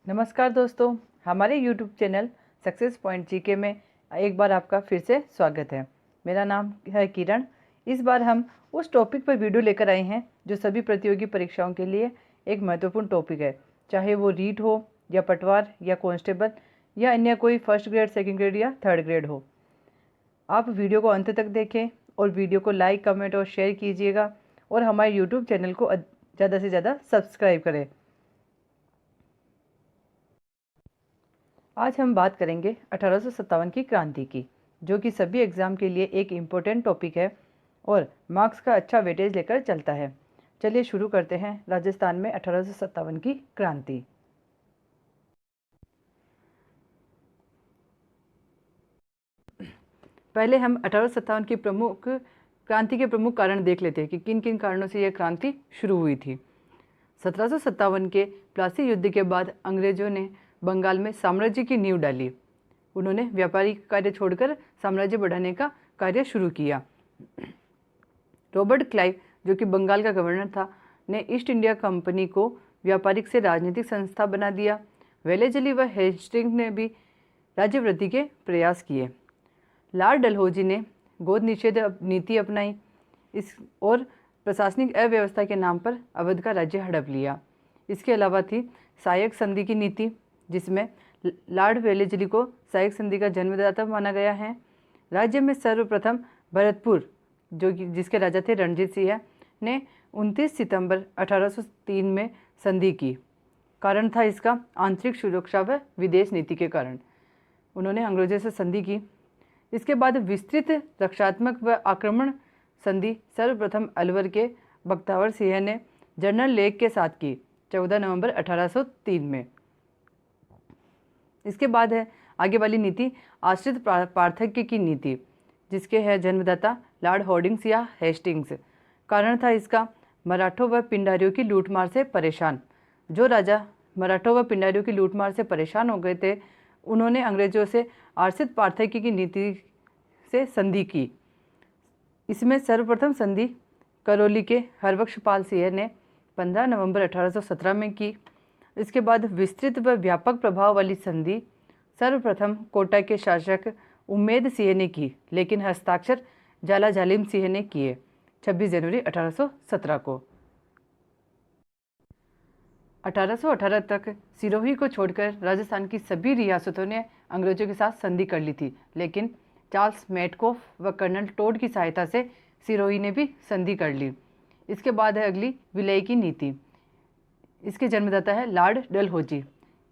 नमस्कार दोस्तों, हमारे YouTube channel success point GK में एक बार आपका फिर से स्वागत है। मेरा नाम है किरण। इस बार हम उस टॉपिक पर वीडियो लेकर आए हैं जो सभी प्रतियोगी परीक्षाओं के लिए एक महत्वपूर्ण टॉपिक है, चाहे वो रीट हो या पटवार या कांस्टेबल या अन्य कोई फर्स्ट ग्रेड, सेकंड ग्रेड या थर्ड ग्रेड हो। आप वीडियो को अंत तक देखें और वीडियो को लाइक, कमेंट और शेयर कीजिएगा और हमारे YouTube चैनल को ज़्यादा से ज़्यादा सब्सक्राइब करें। आज हम बात करेंगे 1857 की क्रांति की, जो कि सभी एग्ज़ाम के लिए एक इम्पोर्टेंट टॉपिक है और मार्क्स का अच्छा वेटेज लेकर चलता है। चलिए शुरू करते हैं राजस्थान में 1857 की क्रांति। पहले हम 1857 की प्रमुख क्रांति के प्रमुख कारण देख लेते हैं कि किन किन कारणों से यह क्रांति शुरू हुई थी। 1757 के प्लासी युद्ध के बाद अंग्रेजों ने बंगाल में साम्राज्य की नींव डाली। उन्होंने व्यापारिक कार्य छोड़कर साम्राज्य बढ़ाने का कार्य शुरू किया। रॉबर्ट क्लाइव, जो कि बंगाल का गवर्नर था, ने ईस्ट इंडिया कंपनी को व्यापारिक से राजनीतिक संस्था बना दिया। वेलेजली व हेस्टिंग्स ने भी राज्य वृद्धि के प्रयास किए। लॉर्ड डलहौजी ने गोद निषेध नीति अपनाई इस और प्रशासनिक अव्यवस्था के नाम पर अवध का राज्य हड़प लिया। इसके अलावा थी सहायक संधि की नीति, जिसमें लॉर्ड वेलेजली को सहायक संधि का जन्मदाता माना गया है। राज्य में सर्वप्रथम भरतपुर, जो कि जिसके राजा थे रणजीत सिंह, ने 29 सितंबर 1803 में संधि की। कारण था इसका आंतरिक सुरक्षा व विदेश नीति के कारण उन्होंने अंग्रेजों से संधि की। इसके बाद विस्तृत रक्षात्मक व आक्रमण संधि सर्वप्रथम अलवर के बख्तावर सिंह ने जनरल लेक के साथ की 14 नवंबर 1803 में। इसके बाद है आगे वाली नीति आश्रित पार्थक्य की नीति, जिसके है जन्मदाता लॉर्ड हॉर्डिंग्स या हेस्टिंग्स। कारण था इसका मराठों व पिंडारियों की लूटमार से परेशान। जो राजा मराठों व पिंडारियों की लूटमार से परेशान हो गए थे, उन्होंने अंग्रेजों से आश्रित पार्थक्य की नीति से संधि की। इसमें सर्वप्रथम संधि करौली के हरबख्शपाल सिंह ने 15 नवंबर 1817 में की। इसके बाद विस्तृत व व्यापक प्रभाव वाली संधि सर्वप्रथम कोटा के शासक उम्मेद सिंह ने की, लेकिन हस्ताक्षर जाला जालिम सिंह ने किए 26 जनवरी 1817 को। 1818 तक सिरोही को छोड़कर राजस्थान की सभी रियासतों ने अंग्रेजों के साथ संधि कर ली थी, लेकिन चार्ल्स मेटकॉफ व कर्नल टोड की सहायता से सिरोही ने भी संधि कर ली। इसके बाद है अगली विलय की नीति। इसके जन्मदाता है लॉर्ड डलहौजी।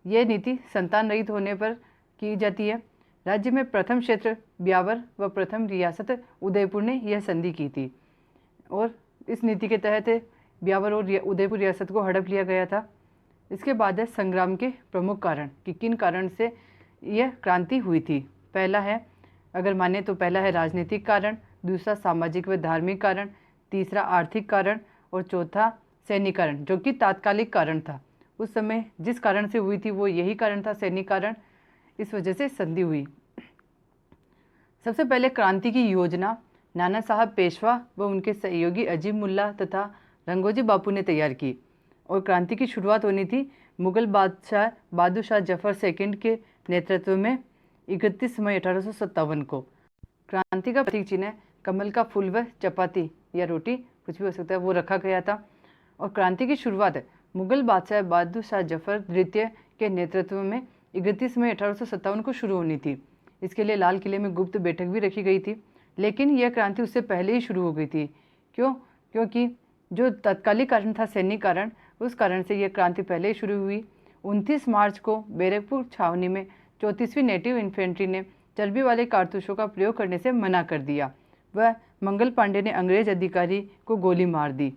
यह नीति संतान रहित होने पर की जाती है। राज्य में प्रथम क्षेत्र ब्यावर व प्रथम रियासत उदयपुर ने यह संधि की थी और इस नीति के तहत ब्यावर और उदयपुर रियासत को हड़प लिया गया था। इसके बाद है संग्राम के प्रमुख कारण कि किन कारण से यह क्रांति हुई थी। पहला है, अगर माने तो पहला है राजनीतिक कारण, दूसरा सामाजिक व धार्मिक कारण, तीसरा आर्थिक कारण और चौथा सैनिक कारण, जो कि तात्कालिक कारण था। उस समय जिस कारण से हुई थी वो यही कारण था, सैनिक कारण। इस वजह से संधि हुई। सबसे पहले क्रांति की योजना नाना साहब पेशवा व उनके सहयोगी अजीम मुल्ला तथा रंगोजी बापू ने तैयार की और क्रांति की शुरुआत होनी थी मुगल बादशाह बहादुर शाह जफर सेकंड के नेतृत्व में 31 मई 1857 को। क्रांति का प्रतीक चिन्ह कमल का फूल व चपाती या रोटी, कुछ भी हो सकता है, वो रखा गया था। और क्रांति की शुरुआत मुगल बादशाह बहादुर शाह जफर द्वितीय के नेतृत्व में 31 मई 1857 को शुरू होनी थी। इसके लिए लाल किले में गुप्त बैठक भी रखी गई थी, लेकिन यह क्रांति उससे पहले ही शुरू हो गई थी। क्योंकि जो तत्कालिक कारण था, सैनिक कारण, उस कारण से यह क्रांति पहले ही शुरू हुई। 29 मार्च को बैरकपुर छावनी में 34वीं नेटिव इन्फेंट्री ने चर्बी वाले कारतूसों का प्रयोग करने से मना कर दिया। वह मंगल पांडे ने अंग्रेज अधिकारी को गोली मार दी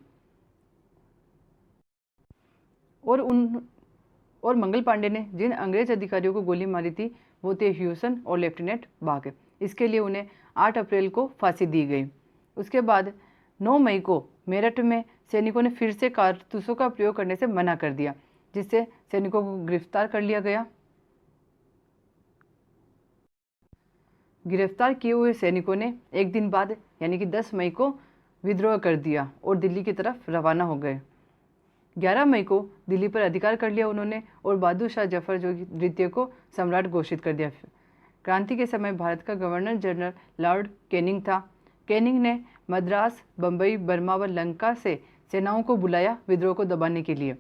और मंगल पांडे ने जिन अंग्रेज अधिकारियों को गोली मारी थी वो थे ह्यूसन और लेफ्टिनेंट बाग। इसके लिए उन्हें 8 अप्रैल को फांसी दी गई। उसके बाद 9 मई को मेरठ में सैनिकों ने फिर से कारतूसों का प्रयोग करने से मना कर दिया, जिससे सैनिकों को गिरफ्तार कर लिया गया। गिरफ्तार किए हुए सैनिकों ने एक दिन बाद यानी कि 10 मई को विद्रोह कर दिया और दिल्ली की तरफ रवाना हो गए। 11 मई को दिल्ली पर अधिकार कर लिया उन्होंने और बहादुर शाह जफर जो द्वितीय को सम्राट घोषित कर दिया। क्रांति के समय भारत का गवर्नर जनरल लॉर्ड कैनिंग था। कैनिंग ने मद्रास, बम्बई, बर्मा व लंका से सेनाओं को बुलाया विद्रोह को दबाने के लिए।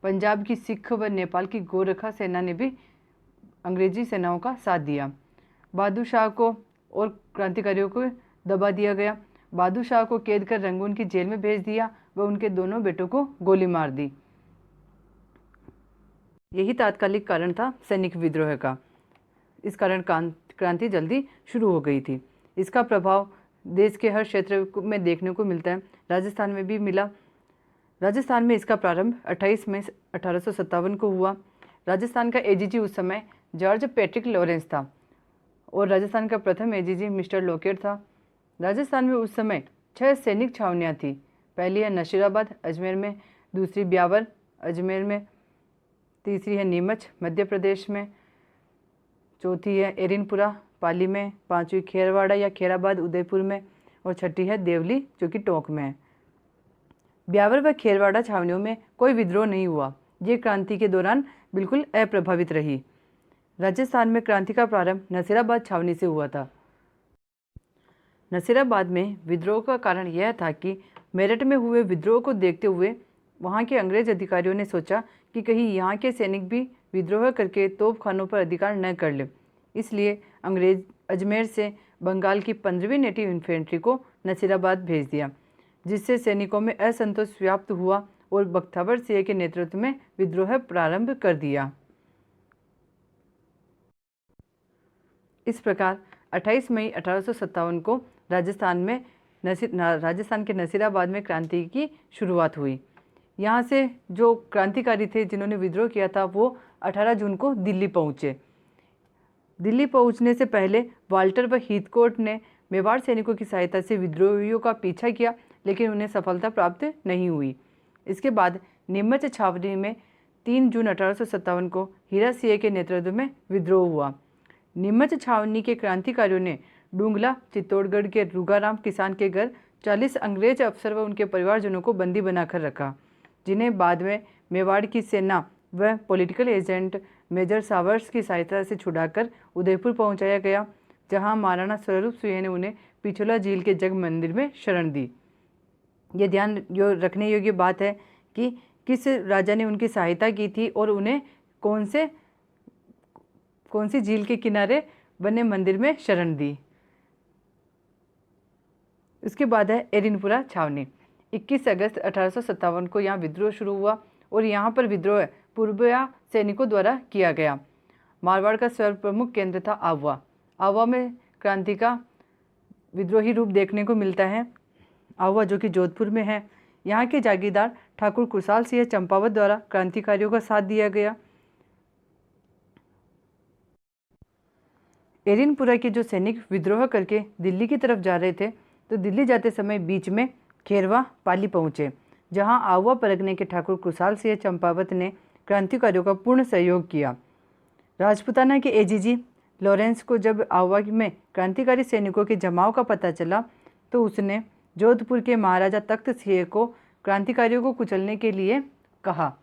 पंजाब की सिख व नेपाल की गोरखा सेना ने भी अंग्रेजी सेनाओं का साथ दिया। बहादुर शाह को और क्रांतिकारियों को दबा दिया गया। बहादुर शाह को कैद कर रंगून की जेल में भेज दिया व उनके दोनों बेटों को गोली मार दी। यही तात्कालिक कारण था सैनिक विद्रोह का। इस कारण क्रांति जल्दी शुरू हो गई थी। इसका प्रभाव देश के हर क्षेत्र में देखने को मिलता है। राजस्थान में भी मिला। राजस्थान में इसका प्रारंभ 28 मई 1857 को हुआ। राजस्थान का एजीजी उस समय जॉर्ज पैट्रिक लॉरेंस था और राजस्थान का प्रथम एजीजी मिस्टर लॉकेट था। राजस्थान में उस समय 6 सैनिक छावनियाँ थीं। पहली है नशीराबाद अजमेर में, दूसरी ब्यावर अजमेर में, तीसरी है नीमच मध्य प्रदेश में, चौथी है एरिनपुरा पाली में, पांचवी खेरवाड़ा या खेराबाद उदयपुर में और छठी है देवली जो कि टोंक में है। ब्यावर व खेरवाड़ा छावनियों में कोई विद्रोह नहीं हुआ। ये क्रांति के दौरान बिल्कुल अप्रभावित रही। राजस्थान में क्रांति का प्रारंभ नसीराबाद छावनी से हुआ था। नसीराबाद में विद्रोह का कारण यह था कि मेरठ में हुए विद्रोह को देखते हुए वहाँ के अंग्रेज अधिकारियों ने सोचा कि कहीं यहाँ के सैनिक भी विद्रोह करके तोपखानों पर अधिकार न कर ले। इसलिए अंग्रेज अजमेर से बंगाल की 15वीं नेटिव इन्फेंट्री को नसीराबाद भेज दिया, जिससे सैनिकों में असंतोष व्याप्त हुआ और बख्तावर सिंह के नेतृत्व में विद्रोह प्रारंभ कर दिया। इस प्रकार 28 मई 1857 को राजस्थान के नसीराबाद में क्रांति की शुरुआत हुई। यहाँ से जो क्रांतिकारी थे जिन्होंने विद्रोह किया था वो 18 जून को दिल्ली पहुँचे। दिल्ली पहुँचने से पहले वाल्टर व हीथकोट ने मेवाड़ सैनिकों की सहायता से विद्रोहियों का पीछा किया, लेकिन उन्हें सफलता प्राप्त नहीं हुई। इसके बाद नीमच छावनी में 3 जून 1857 को हीरा सिंह के नेतृत्व में विद्रोह हुआ। नीमच छावनी के क्रांतिकारियों ने डूंगला चित्तौड़गढ़ के रुगाराम किसान के घर 40 अंग्रेज अफसर व उनके परिवारजनों को बंदी बनाकर रखा, जिन्हें बाद में मेवाड़ की सेना व पॉलिटिकल एजेंट मेजर सावर्स की सहायता से छुड़ाकर उदयपुर पहुंचाया गया, जहां महाराणा स्वरूप सिंह ने उन्हें पिछोला झील के जग मंदिर में शरण दी। ये ध्यान रखने योग्य बात है कि किस राजा ने उनकी सहायता की थी और उन्हें कौन सी झील के किनारे बने मंदिर में शरण दी। उसके बाद है एरिनपुरा छावनी। 21 अगस्त 1857 को यहाँ विद्रोह शुरू हुआ और यहाँ पर विद्रोह पूर्विया सैनिकों द्वारा किया गया। मारवाड़ का सर्वप्रमुख केंद्र था आवा। आवा में क्रांति का विद्रोही रूप देखने को मिलता है। आवा जो कि जोधपुर में है, यहाँ के जागीरदार ठाकुर कुशाल सिंह चंपावत द्वारा क्रांतिकारियों का साथ दिया गया। एरिनपुरा के जो सैनिक विद्रोह करके दिल्ली की तरफ जा रहे थे, तो दिल्ली जाते समय बीच में खेरवा पाली पहुँचे, जहाँ आवा परगने के ठाकुर कुशाल सिंह चंपावत ने क्रांतिकारियों का पूर्ण सहयोग किया। राजपुताना के एजीजी लॉरेंस को जब आवा में क्रांतिकारी सैनिकों के जमाव का पता चला, तो उसने जोधपुर के महाराजा तख्त सिंह को क्रांतिकारियों को कुचलने के लिए कहा।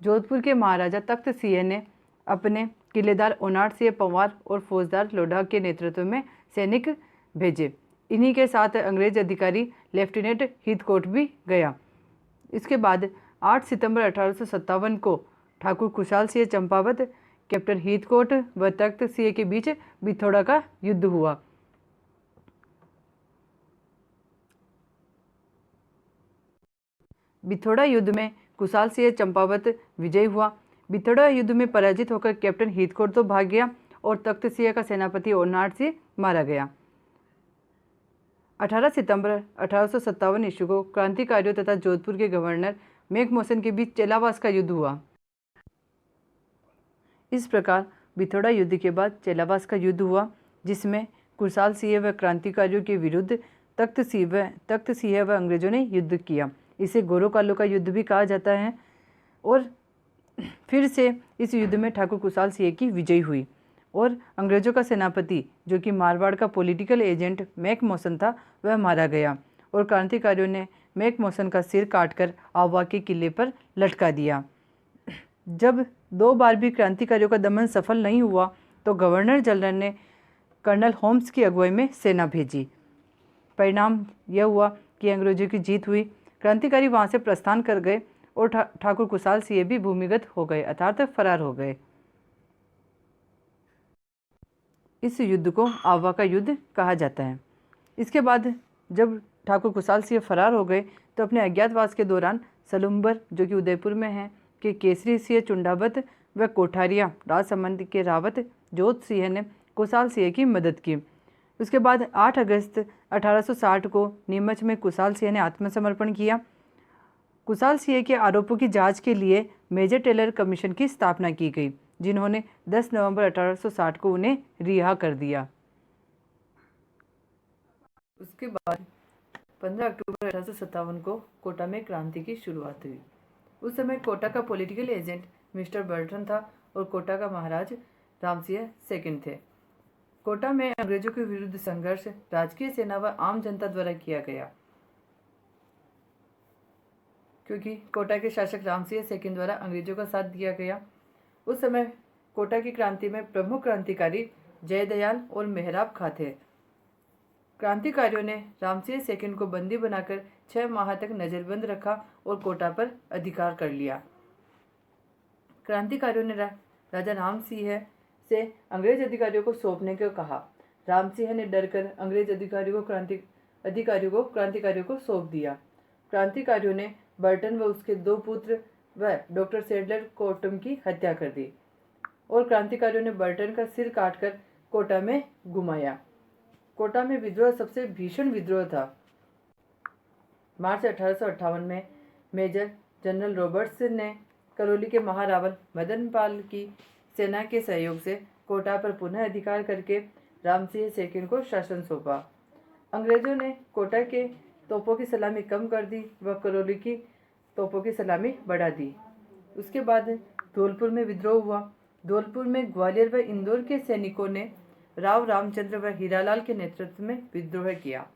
जोधपुर के महाराजा तख्त सिंह ने अपने किलेदार ओनाट सिंह पंवार और फौजदार लोढ़ा के नेतृत्व में सैनिक भेजे। इन्हीं के साथ अंग्रेज अधिकारी लेफ्टिनेंट हीथकोट भी गया। इसके बाद 8 सितंबर 1857 को ठाकुर कुशाल सिंह चंपावत, कैप्टन हीथकोट व तख्त सिंह के बीच बिथोड़ा का युद्ध हुआ। बिथोड़ा युद्ध में कुशाल सिंह चंपावत विजयी हुआ। बिथोड़ा युद्ध में पराजित होकर कैप्टन हीथकोट तो भाग गया और तख्त सिंह का सेनापति ओनाट सिंह मारा गया। 18 सितंबर 1857 ईस्वी को क्रांतिकारियों तथा जोधपुर के गवर्नर मैकमोसन के बीच चेलावास का युद्ध हुआ। इस प्रकार बिथोड़ा युद्ध के बाद चेलावास का युद्ध हुआ, जिसमें कुशाल सिंह व क्रांतिकारियों के विरुद्ध तख्त सिंह व अंग्रेजों ने युद्ध किया। इसे गोरोकालो का युद्ध भी कहा जाता है। और फिर से इस युद्ध में ठाकुर कुशाल सिंह की विजय हुई और अंग्रेजों का सेनापति जो कि मारवाड़ का पॉलिटिकल एजेंट मैकमोसन था, वह मारा गया और क्रांतिकारियों ने मैकमोहन का सिर काटकर आवा के किले पर लटका दिया। जब 2 बार भी क्रांतिकारियों का दमन सफल नहीं हुआ तो गवर्नर जनरल ने कर्नल होम्स की अगुवाई में सेना भेजी। परिणाम यह हुआ कि अंग्रेजों की जीत हुई। क्रांतिकारी वहां से प्रस्थान कर गए और ठाकुर कुशाल सिंह भी भूमिगत हो गए, अर्थात फरार हो गए। इस युद्ध को आवा का युद्ध कहा जाता है। इसके बाद जब ठाकुर कुशाल सिंह फरार हो गए तो अपने अज्ञातवास के दौरान सलुम्बर, जो कि उदयपुर में है, के केसरी सिंह चुंडावत व कोठारिया राजसमंद के रावत जोत सिंह ने कुशाल सिंह की मदद की। उसके बाद 8 अगस्त 1860 को नीमच में कुशाल सिंह ने आत्मसमर्पण किया। कुशाल सिंह के आरोपों की जांच के लिए मेजर टेलर कमीशन की स्थापना की गई, जिन्होंने 10 नवंबर 1860 को उन्हें रिहा कर दिया। उसके बाद 15 अक्टूबर 1857 को कोटा में क्रांति की शुरुआत हुई। उस समय कोटा का पॉलिटिकल एजेंट मिस्टर बर्टन था और कोटा का महाराज रामसिंह सेकंड थे। कोटा में अंग्रेजों के विरुद्ध संघर्ष राजकीय सेना व आम जनता द्वारा किया गया, क्योंकि कोटा के शासक रामसिंह सेकंड द्वारा अंग्रेजों का साथ दिया गया। उस समय कोटा की क्रांति में प्रमुख क्रांतिकारी जयदयाल और मेहराब खां थे। क्रांतिकारियों ने रामसिंह सेकंड को बंदी बनाकर 6 माह तक नजरबंद रखा और कोटा पर अधिकार कर लिया। क्रांतिकारियों ने राजा राम सिंह से अंग्रेज अधिकारियों को सौंपने को कहा। राम सिंह ने डरकर अंग्रेज अधिकारियों को क्रांतिकारियों को सौंप दिया। क्रांतिकारियों ने बर्टन व उसके 2 पुत्र व डॉक्टर सेडलर कोटम की हत्या कर दी और क्रांतिकारियों ने बर्टन का सिर काटकर कोटा में घुमाया। कोटा में विद्रोह सबसे भीषण विद्रोह था। मार्च 1858 में मेजर जनरल रॉबर्ट्स ने करौली के महारावल मदनपाल की सेना के सहयोग से कोटा पर पुनः अधिकार करके रामसिंह सेकंड को शासन सौंपा। अंग्रेजों ने कोटा के तोपों की सलामी कम कर दी व करौली की तोपों की सलामी बढ़ा दी। उसके बाद धौलपुर में विद्रोह हुआ। धौलपुर में ग्वालियर व इंदौर के सैनिकों ने राव रामचंद्र व हीरालाल के नेतृत्व में विद्रोह किया।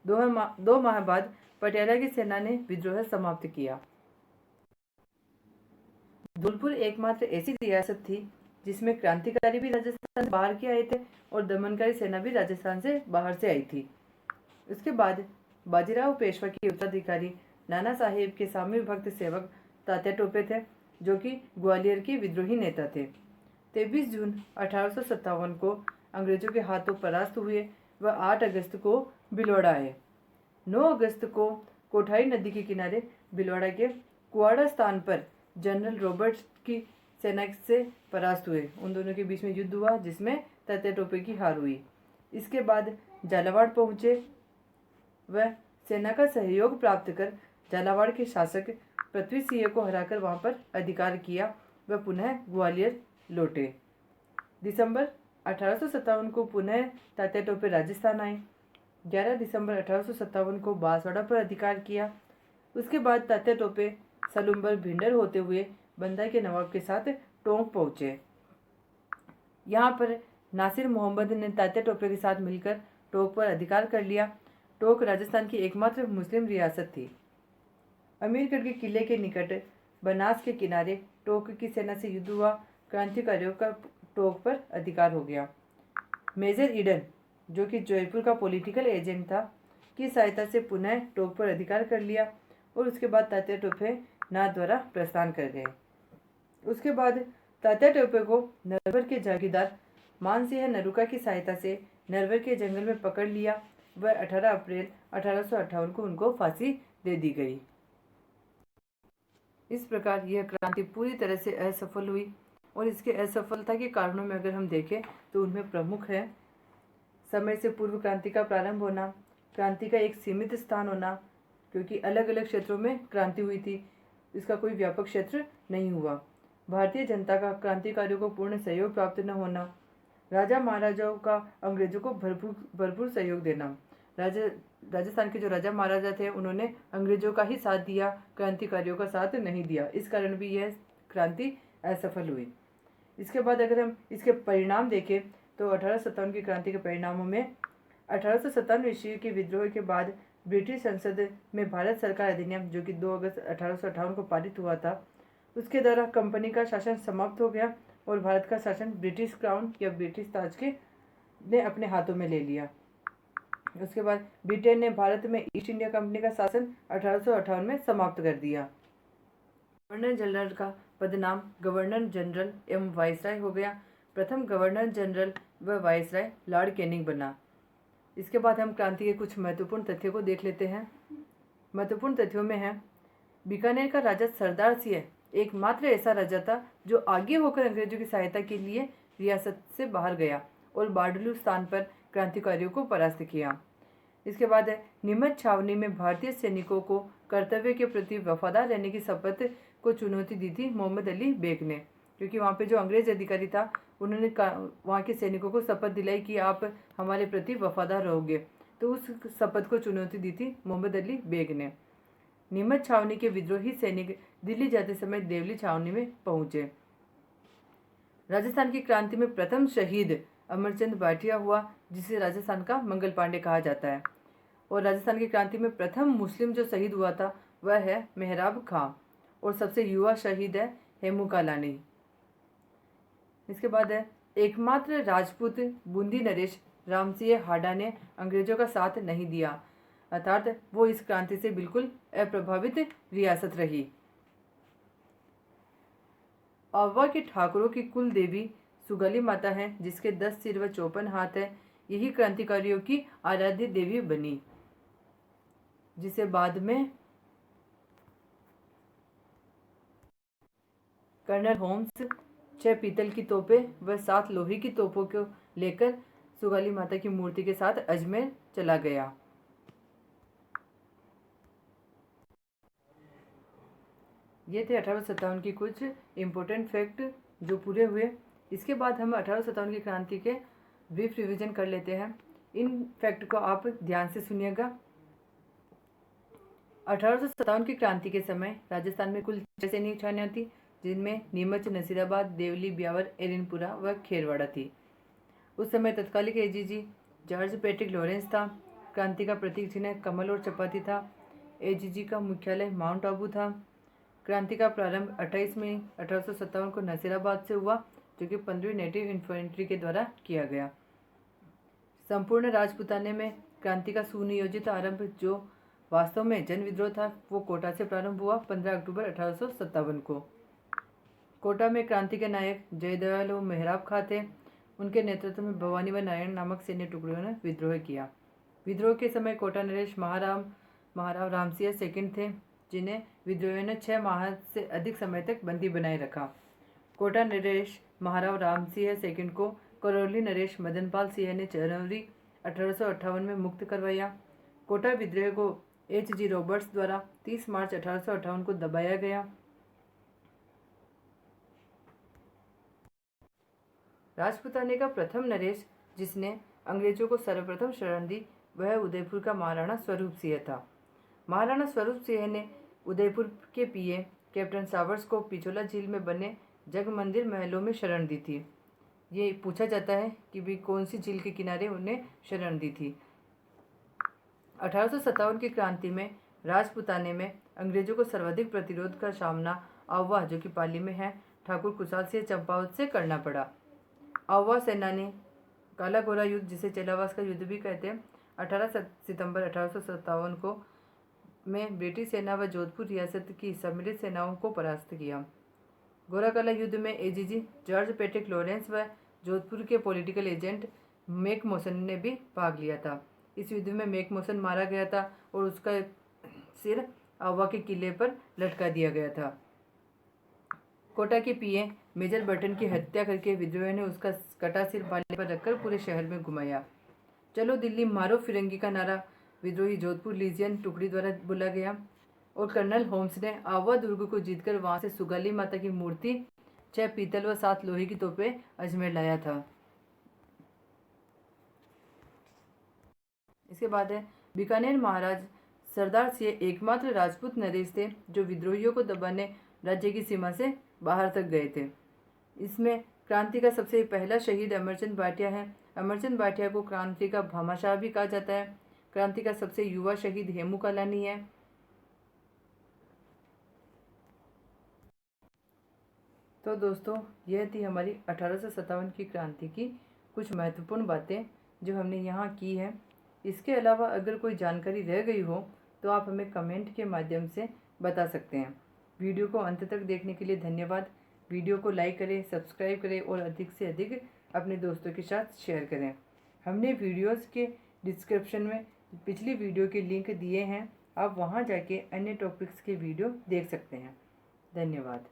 2 माह बाद पटियाला की सेना ने विद्रोह समाप्त किया। धौलपुर एकमात्र ऐसी रियासत थी जिसमें क्रांतिकारी भी राजस्थान से बाहर के आए थे और दमनकारी सेना भी राजस्थान से बाहर से आई थी। उसके बाद बाजीराव पेशवा के उत्तराधिकारी नाना साहेब के सामूहिक भक्त सेवक तात्या टोपे थे, जो कि ग्वालियर के विद्रोही नेता थे। 23 जून 1857 को अंग्रेजों के हाथों परास्त हुए व 8 अगस्त को भिलवाड़ा आए। 9 अगस्त को कोठाई नदी के किनारे भिलवाड़ा के कुआड़ा स्थान पर जनरल रॉबर्ट्स की सेना से परास्त हुए। उन दोनों के बीच में युद्ध हुआ जिसमें तात्या टोपे की हार हुई। इसके बाद झालावाड़ पहुंचे व सेना का सहयोग प्राप्त कर झालावाड़ के शासक पृथ्वी सिंह को हराकर वहां पर अधिकार किया व पुनः ग्वालियर लौटे। दिसंबर 1857 को पुनः तात्या टोपे राजस्थान आए। 11 दिसंबर 1857 को बांसवाड़ा पर अधिकार किया। उसके बाद तात्या टोपे सलुम्बर भिंडर होते हुए बंदा के नवाब के साथ टोंक पहुंचे। यहाँ पर नासिर मोहम्मद ने तात्या टोपे के साथ मिलकर टोंक पर अधिकार कर लिया। टोंक राजस्थान की एकमात्र मुस्लिम रियासत थी। अमीरगढ़ के किले के निकट बनास के किनारे टोंक की सेना से युद्ध हुआ। क्रांतिकारियों का टोंक पर अधिकार हो गया। मेजर ईडन, जो कि जयपुर का पॉलिटिकल एजेंट था, की सहायता से पुनः टोंक पर अधिकार कर लिया और उसके बाद तात्या टोपे नाथ द्वारा प्रस्थान कर गए। उसके बाद तात्या टोपे को नरवर के जागीरदार मानसिंह नरूका की सहायता से नरवर के जंगल में पकड़ लिया व 18 अप्रैल 1858 को उनको फांसी दे दी गई। इस प्रकार यह क्रांति पूरी तरह से असफल हुई और इसके असफलता के कारणों में अगर हम देखें तो उनमें प्रमुख है समय से पूर्व क्रांति का प्रारंभ होना, क्रांति का एक सीमित स्थान होना, क्योंकि अलग अलग क्षेत्रों में क्रांति हुई थी, इसका कोई व्यापक क्षेत्र नहीं हुआ। भारतीय जनता का क्रांतिकारियों को पूर्ण सहयोग प्राप्त न होना, राजा महाराजाओं का अंग्रेजों को भरपूर सहयोग देना। राजस्थान के जो राजा महाराजा थे उन्होंने अंग्रेजों का ही साथ दिया, क्रांतिकारियों का साथ नहीं दिया। इस कारण भी यह क्रांति असफल हुई। इसके बाद अगर हम इसके परिणाम देखें तो 1857 की क्रांति के परिणामों में 1857 ईस्वी के विद्रोह के बाद ब्रिटिश संसद में भारत सरकार अधिनियम जो कि 2 अगस्त 1858 को पारित हुआ था, उसके द्वारा कंपनी का शासन समाप्त हो गया और भारत का शासन ब्रिटिश क्राउन या ब्रिटिश ताज के ने अपने हाथों में ले लिया। उसके बाद ब्रिटेन ने भारत में ईस्ट इंडिया कंपनी का शासन 1858 में समाप्त कर दिया। गवर्नर जनरल का पदनाम गवर्नर जनरल एवं वायसराय हो गया। प्रथम गवर्नर जनरल व वायसराय लॉर्ड कैनिंग बना। इसके बाद हम क्रांति के कुछ महत्वपूर्ण तथ्यों को देख लेते हैं। महत्वपूर्ण तथ्यों में है, बीकानेर का राजा सरदार सिंह एकमात्र ऐसा राजा था जो आगे होकर अंग्रेजों की सहायता के लिए रियासत से बाहर गया और बाडलू स्थान पर क्रांतिकारियों को परास्त किया। इसके बाद है, नीमच छावनी में भारतीय सैनिकों को कर्तव्य के प्रति वफादार रहने की शपथ को चुनौती दी थी मोहम्मद अली बेग ने, क्योंकि वहाँ पे जो अंग्रेज अधिकारी था उन्होंने वहाँ के सैनिकों को शपथ दिलाई कि आप हमारे प्रति वफादार रहोगे, तो उस शपथ को चुनौती दी थी मोहम्मद अली बेग ने। नीमच छावनी के विद्रोही सैनिक दिल्ली जाते समय देवली छावनी में पहुंचे। राजस्थान की क्रांति में प्रथम शहीद अमरचंद भाटिया हुआ, जिसे राजस्थान का मंगल पांडे कहा जाता है। और राजस्थान की क्रांति में प्रथम मुस्लिम जो शहीद हुआ था वह है मेहराब खां, और सबसे युवा शहीद है हेमू कालानी। इसके बाद है, एकमात्र राजपूत बूंदी नरेश रामसिंह हाडा ने अंग्रेजों का साथ नहीं दिया, अर्थात वो इस क्रांति से बिल्कुल अप्रभावित रियासत रही। आवा के ठाकुरों की कुल देवी सुगली माता है, जिसके 10 सिर व 54 हाथ है। यही क्रांतिकारियों की आराध्य देवी बनी, जिसे बाद में कर्नल होम्स 6 पीतल की तोपें व 7 लोहे की तोपों को लेकर सुगाली माता की मूर्ति के साथ अजमेर चला गया। ये थे 1857 की कुछ इम्पोर्टेंट फैक्ट जो पूरे हुए। इसके बाद हम 1857 की क्रांति के ब्रीफ रिवीजन कर लेते हैं। इन फैक्ट को आप ध्यान से सुनिएगा। 1857 की क्रांति के समय राजस्थान में कुल 6 सैनिक छावनियाँ थी, जिनमें नीमच, नसीराबाद, देवली, ब्यावर, एरिनपुरा व खेरवाड़ा थी। उस समय तत्कालिक एजीजी जॉर्ज पैट्रिक लॉरेंस था। क्रांति का प्रतीक चिन्ह कमल और चपाती था। एजीजी का मुख्यालय माउंट आबू था। क्रांति का प्रारंभ 28 मई 1857 को नसीराबाद से हुआ, जो कि 15वीं नेटिव इन्फेंट्री के द्वारा किया गया। संपूर्ण राजपुताने में क्रांति का सुनियोजित आरंभ, जो वास्तव में जन विद्रोह था, वो कोटा से प्रारंभ हुआ 15 अक्टूबर 1857 को। कोटा में क्रांति के नायक जयदयाल और मेहराब खां थे। उनके नेतृत्व में भवानी व नारायण नामक सैन्य टुकड़ियों ने विद्रोह किया। विद्रोह के समय कोटा नरेश महाराव रामसिंह सेकंड थे, जिन्हें विद्रोहियों ने 6 माह से अधिक समय तक बंदी बनाए रखा। कोटा नरेश महाराव रामसिंह सेकंड को करौली नरेश मदनपाल सिंह ने जनवरी 1858 में मुक्त करवाया। कोटा विद्रोह को H.G. रॉबर्ट्स द्वारा 30 मार्च 1858 को दबाया गया। राजपुताने का प्रथम नरेश जिसने अंग्रेजों को सर्वप्रथम शरण दी, वह उदयपुर का महाराणा स्वरूप सिंह था। महाराणा स्वरूप सिंह ने उदयपुर के पीए कैप्टन सावर्स को पिछोला झील में बने जग मंदिर महलों में शरण दी थी। ये पूछा जाता है कि भी कौन सी झील के किनारे उन्हें शरण दी थी। 1857 की क्रांति में राजपुताने में अंग्रेजों को सर्वाधिक प्रतिरोध का सामना आवा, जो कि पाली में है, ठाकुर कुशाल सिंह चंपावत से करना पड़ा। आवा सेना ने काला घोड़ा युद्ध, जिसे चेलावास का युद्ध भी कहते हैं, 18 सितंबर 1857 को में ब्रिटिश सेना व जोधपुर रियासत की सम्मिलित सेनाओं को परास्त किया। गोरा काला युद्ध में एजीजी जॉर्ज पैट्रिक लॉरेंस व जोधपुर के पॉलिटिकल एजेंट मेक मोसन ने भी भाग लिया था। इस युद्ध में मेक मोसन मारा गया था और उसका सिर आवा के किले पर लटका दिया गया था। कोटा के पीए मेजर बर्टन की हत्या करके विद्रोहियों ने उसका कटा सिर बाले पर रखकर पूरे शहर में घुमाया। चलो दिल्ली मारो फिरंगी का नारा विद्रोही जोधपुर लीजियन टुकड़ी द्वारा बोला गया और कर्नल होम्स ने आवा दुर्ग को जीतकर वहां से सुगाली माता की मूर्ति, 6 पीतल व 7 लोहे की तोपें अजमेर लाया था। इसके बाद है, बीकानेर महाराज सरदार सिंह एकमात्र राजपूत नरेश थे जो विद्रोहियों को दबाने राज्य की सीमा से बाहर तक गए थे। इसमें क्रांति का सबसे पहला शहीद अमरचंद भाटिया है। अमरचंद भाटिया को क्रांति का भामाशाह भी कहा जाता है। क्रांति का सबसे युवा शहीद हेमू कालानी है। तो दोस्तों, यह थी हमारी 1857 की क्रांति की कुछ महत्वपूर्ण बातें जो हमने यहाँ की है। इसके अलावा अगर कोई जानकारी रह गई हो तो आप हमें कमेंट के माध्यम से बता सकते हैं। वीडियो को अंत तक देखने के लिए धन्यवाद। वीडियो को लाइक करें, सब्सक्राइब करें और अधिक से अधिक अपने दोस्तों के साथ शेयर करें। हमने वीडियोस के डिस्क्रिप्शन में पिछली वीडियो के लिंक दिए हैं, आप वहां जाके अन्य टॉपिक्स के वीडियो देख सकते हैं। धन्यवाद।